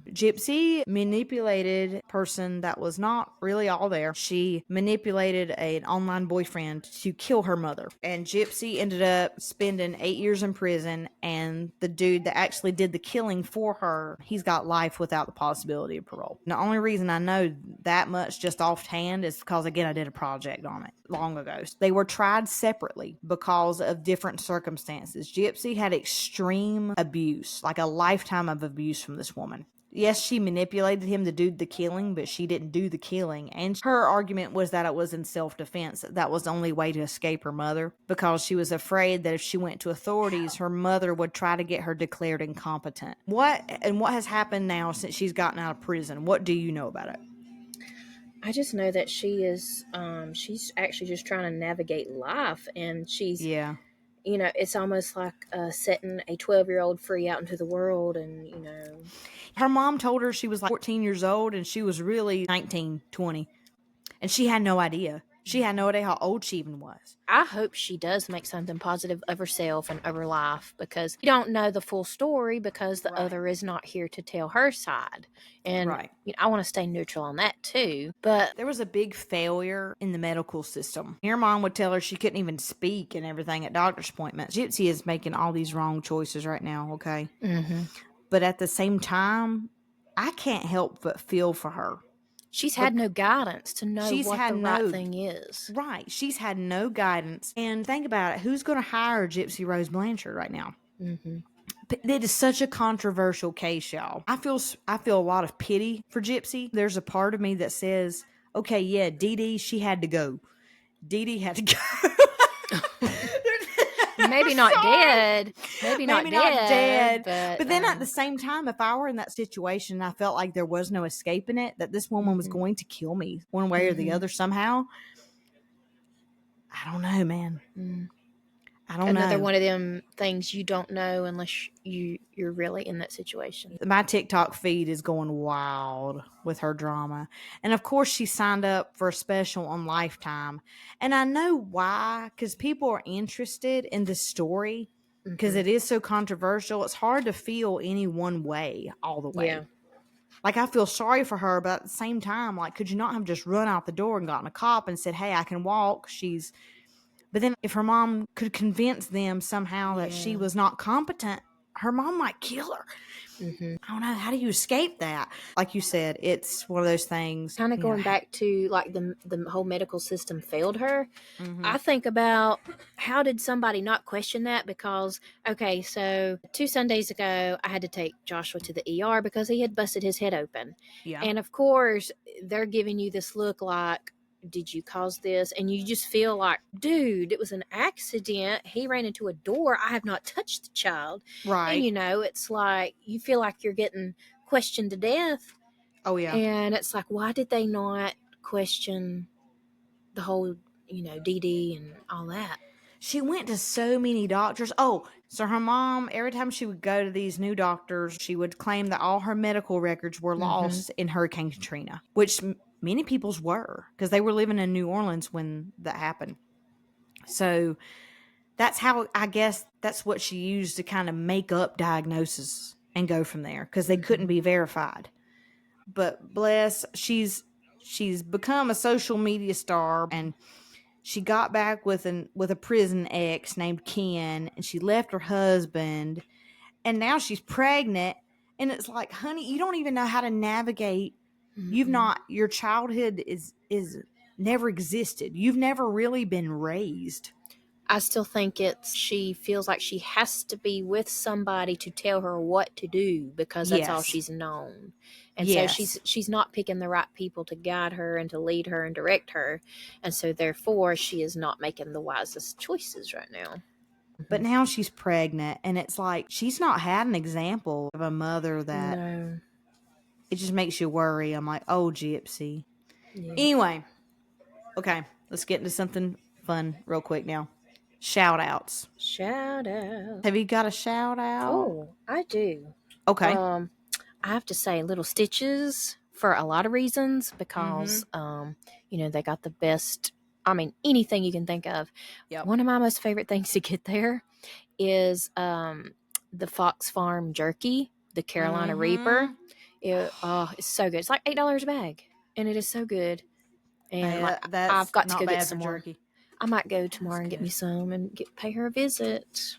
Gypsy manipulated a person that was not really all there. She manipulated an online boyfriend to kill her mother. And Gypsy ended up spending 8 years in prison. And the dude that actually did the killing for her, he's got life without the possibility of parole. The only reason I know that much just offhand is because, again, I did a project on it long ago. They were tried separately because of different circumstances. Gypsy had extreme abuse, like a lifetime of abuse from this woman. Yes, she manipulated him to do the killing, but she didn't do the killing. And her argument was that it was in self-defense. That was the only way to escape her mother, because she was afraid that if she went to authorities, her mother would try to get her declared incompetent. What has happened now since she's gotten out of prison? What do you know about it? I just know that she's actually just trying to navigate life, and she's, it's almost like setting a 12-year-old free out into the world. And her mom told her she was like 14 years old and she was really 19, 20. And she had no idea. She had no idea how old she even was. I hope she does make something positive of herself and of her life, because you don't know the full story because the other is not here to tell her side. And I want to stay neutral on that too. But there was a big failure in the medical system. Her mom would tell her she couldn't even speak and everything at doctor's appointments. Gypsy is making all these wrong choices right now, okay? Mm-hmm. But at the same time, I can't help but feel for her. She's had no guidance to know what the right thing is. Right. She's had no guidance. And think about it. Who's going to hire Gypsy Rose Blanchard right now? Mm-hmm. It is such a controversial case, y'all. I feel a lot of pity for Gypsy. There's a part of me that says, okay, yeah, Dee Dee, she had to go. Dee Dee had to go. Maybe not dead. Maybe not dead. But then at the same time, if I were in that situation and I felt like there was no escaping it, that this woman was going to kill me one way or the other somehow, I don't know, man. I don't know. Another one of them things you don't know unless you're really in that situation. My TikTok feed is going wild with her drama. And of course, she signed up for a special on Lifetime. And I know why, because people are interested in the story, because it is so controversial. It's hard to feel any one way all the way. Yeah. Like, I feel sorry for her, but at the same time, like, could you not have just run out the door and gotten a cop and said, hey, I can walk? But then if her mom could convince them somehow that she was not competent, her mom might kill her. I don't know. How do you escape that? Like you said, it's one of those things. Kind of going back to like the whole medical system failed her. I think about how did somebody not question that? Because, okay, so 2 Sundays ago, I had to take Joshua to the ER because he had busted his head open. Yeah. And of course, they're giving you this look like, did you cause this? And you just feel like, dude, it was an accident. He ran into a door. I have not touched the child. Right. And, you know, it's like you feel like you're getting questioned to death. Oh, yeah. And it's like, why did they not question the whole, you know, DD and all that? She went to so many doctors. Oh, so her mom, every time she would go to these new doctors, she would claim that all her medical records were lost in Hurricane Katrina, which many people's were because they were living in New Orleans when that happened. So that's how, I guess, that's what she used to kind of make up diagnosis and go from there because they couldn't be verified. But bless, she's become a social media star, and she got back with a prison ex named Ken, and she left her husband, and now she's pregnant. And it's like, honey, you don't even know how to navigate. Your childhood is never existed. You've never really been raised. I still think she feels like she has to be with somebody to tell her what to do because that's all she's known. And so she's not picking the right people to guide her and to lead her and direct her. And so therefore she is not making the wisest choices right now. But now she's pregnant, and it's like she's not had an example of a mother that it just makes you worry. I'm like, oh, Gypsy. Yeah. Anyway, okay, let's get into something fun real quick now. Shout outs. Have you got a shout out? Oh, I do. Okay. I have to say Little Stitches for a lot of reasons because, you know, they got the best, I mean, anything you can think of. Yep. One of my most favorite things to get there is the Fox Farm jerky, the Carolina Reaper. It's so good. It's like $8 a bag, and it is so good. And I've got to go get some more. Jerky. I might go tomorrow and get me some and pay her a visit.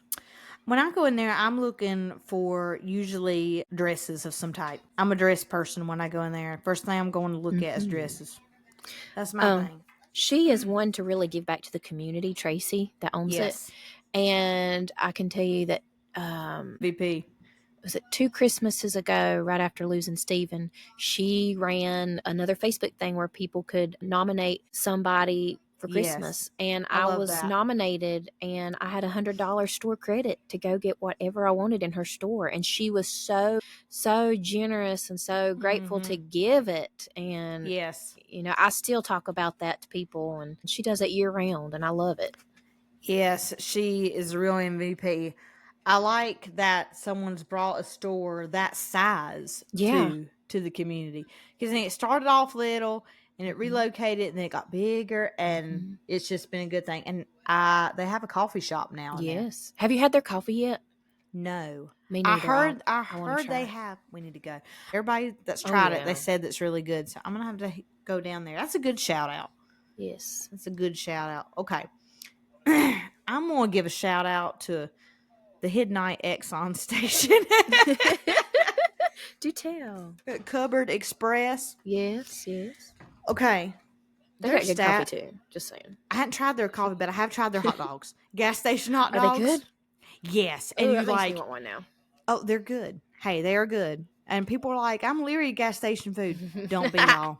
When I go in there, I'm looking for usually dresses of some type. I'm a dress person when I go in there. First thing I'm going to look at is dresses. That's my thing. She is one to really give back to the community, Tracy, that owns it. And I can tell you that VP. Was it 2 Christmases ago, right after losing Stephen, she ran another Facebook thing where people could nominate somebody for Christmas. And I was nominated, and I had $100 store credit to go get whatever I wanted in her store. And she was so generous and so grateful to give it. And, you know, I still talk about that to people, and she does it year round, and I love it. Yes, she is a real MVP. I like that someone's brought a store that size to the community. Because it started off little, and it relocated, and then it got bigger, and it's just been a good thing. And they have a coffee shop now. Yes. Have you had their coffee yet? No. Me neither. I heard they have. We need to go. Everybody that's tried it, they said that's really good. So I'm going to have to go down there. That's a good shout out. Yes. That's a good shout out. Okay. I'm going to give a shout out to the Midnight Exxon station. Do tell. Cupboard Express. Yes. Okay. They got good coffee too. Just saying. I hadn't tried their coffee, but I have tried their hot dogs. Gas station hot dogs. Are they good? Yes. And you like, want one now. Oh, they're good. Hey, they are good. And people are like, I'm leery of gas station food. Don't be y'all.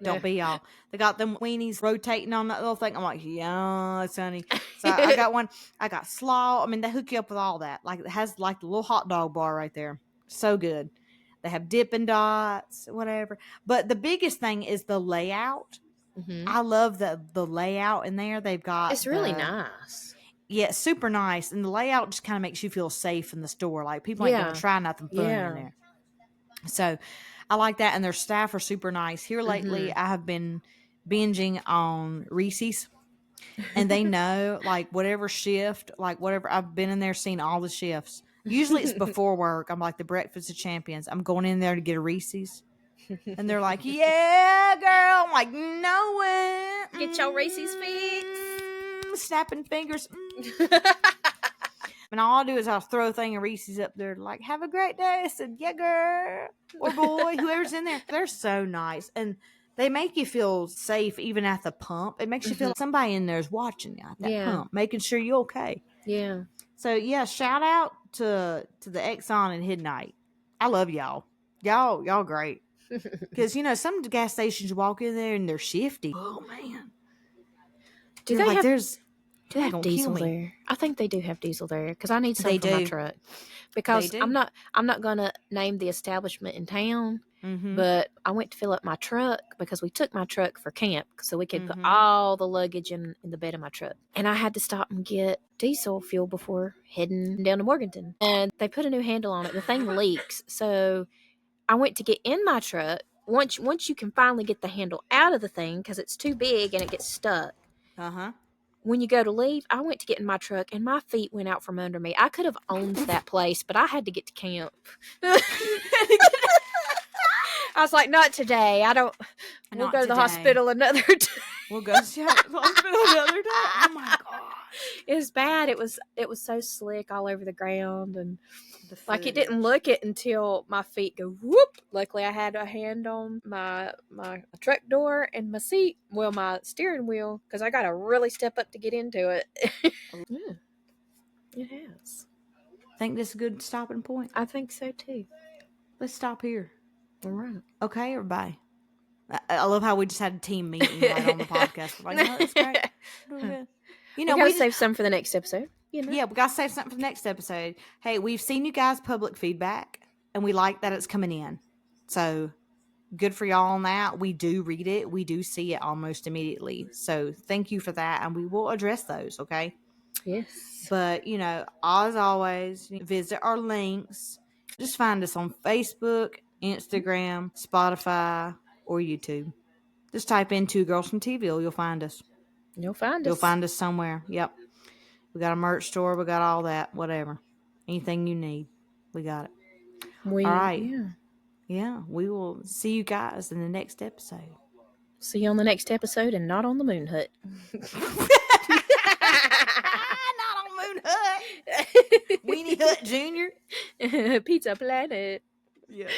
Don't be y'all. They got them weenies rotating on that little thing. I'm like, yes, honey. So I got one. I got slaw. I mean, they hook you up with all that. Like, it has like the little hot dog bar right there. So good. They have Dippin' Dots, whatever. But the biggest thing is the layout. I love the layout in there. They've got. It's really nice. Yeah, super nice. And the layout just kind of makes you feel safe in the store. Like, people ain't going to try nothing fun in there. So I like that. And their staff are super nice. Here lately, I have been binging on Reese's. And they know, like, whatever shift, like, whatever. I've been in there seeing all the shifts. Usually it's before work. I'm like the Breakfast of Champions. I'm going in there to get a Reese's. And they're like, yeah, girl. I'm like, no way. Get your Reese's fix. snapping fingers. And all I'll do is I'll throw a thing of Reese's up there, like, have a great day. I said, yeah, girl. Or boy, whoever's in there. They're so nice. And they make you feel safe even at the pump. It makes you feel like somebody in there is watching you at that pump, making sure you're okay. Yeah. So, yeah, shout out to the Exxon and Midnight. I love y'all. Y'all great. Because, you know, some gas stations you walk in there and they're shifty. Oh, man. Do they have diesel there? I think they do have diesel there because I need some for my truck. Because I'm not gonna name the establishment in town, but I went to fill up my truck because we took my truck for camp so we could put all the luggage in the bed of my truck. And I had to stop and get diesel fuel before heading down to Morganton. And they put a new handle on it. The thing leaks, so I went to get in my truck. Once you can finally get the handle out of the thing because it's too big and it gets stuck. When you go to leave, I went to get in my truck and my feet went out from under me. I could have owned that place, but I had to get to camp. I was like, not today. We'll go to the hospital another day. We'll go to the hospital another day. Oh my God. It was bad. It was so slick all over the ground, and like it didn't look it until my feet go whoop. Luckily, I had a hand on my truck door and my seat. Well, my steering wheel, because I got to really step up to get into it. Yeah, it has. Think this is a good stopping point? I think so too. Let's stop here. All right. Okay, everybody. I love how we just had a team meeting right on the podcast. Like, no, that's great. You know, we gotta save some for the next episode. You know? Yeah, we gotta save something for the next episode. Hey, we've seen you guys' public feedback, and we like that it's coming in. So good for y'all on that. We do read it. We do see it almost immediately. So thank you for that, and we will address those. Okay. Yes. But you know, as always, visit our links. Just find us on Facebook, Instagram, Spotify, or YouTube. Just type in 2 Girls from T-Ville. You'll find us. You'll find us somewhere. Yep. We got a merch store. We got all that. Whatever. Anything you need. We got it. All right. Yeah. We will see you guys in the next episode. See you on the next episode and not on the Moon Hut. Not on Moon Hut. Weenie Hut Jr. Pizza Planet. Yes.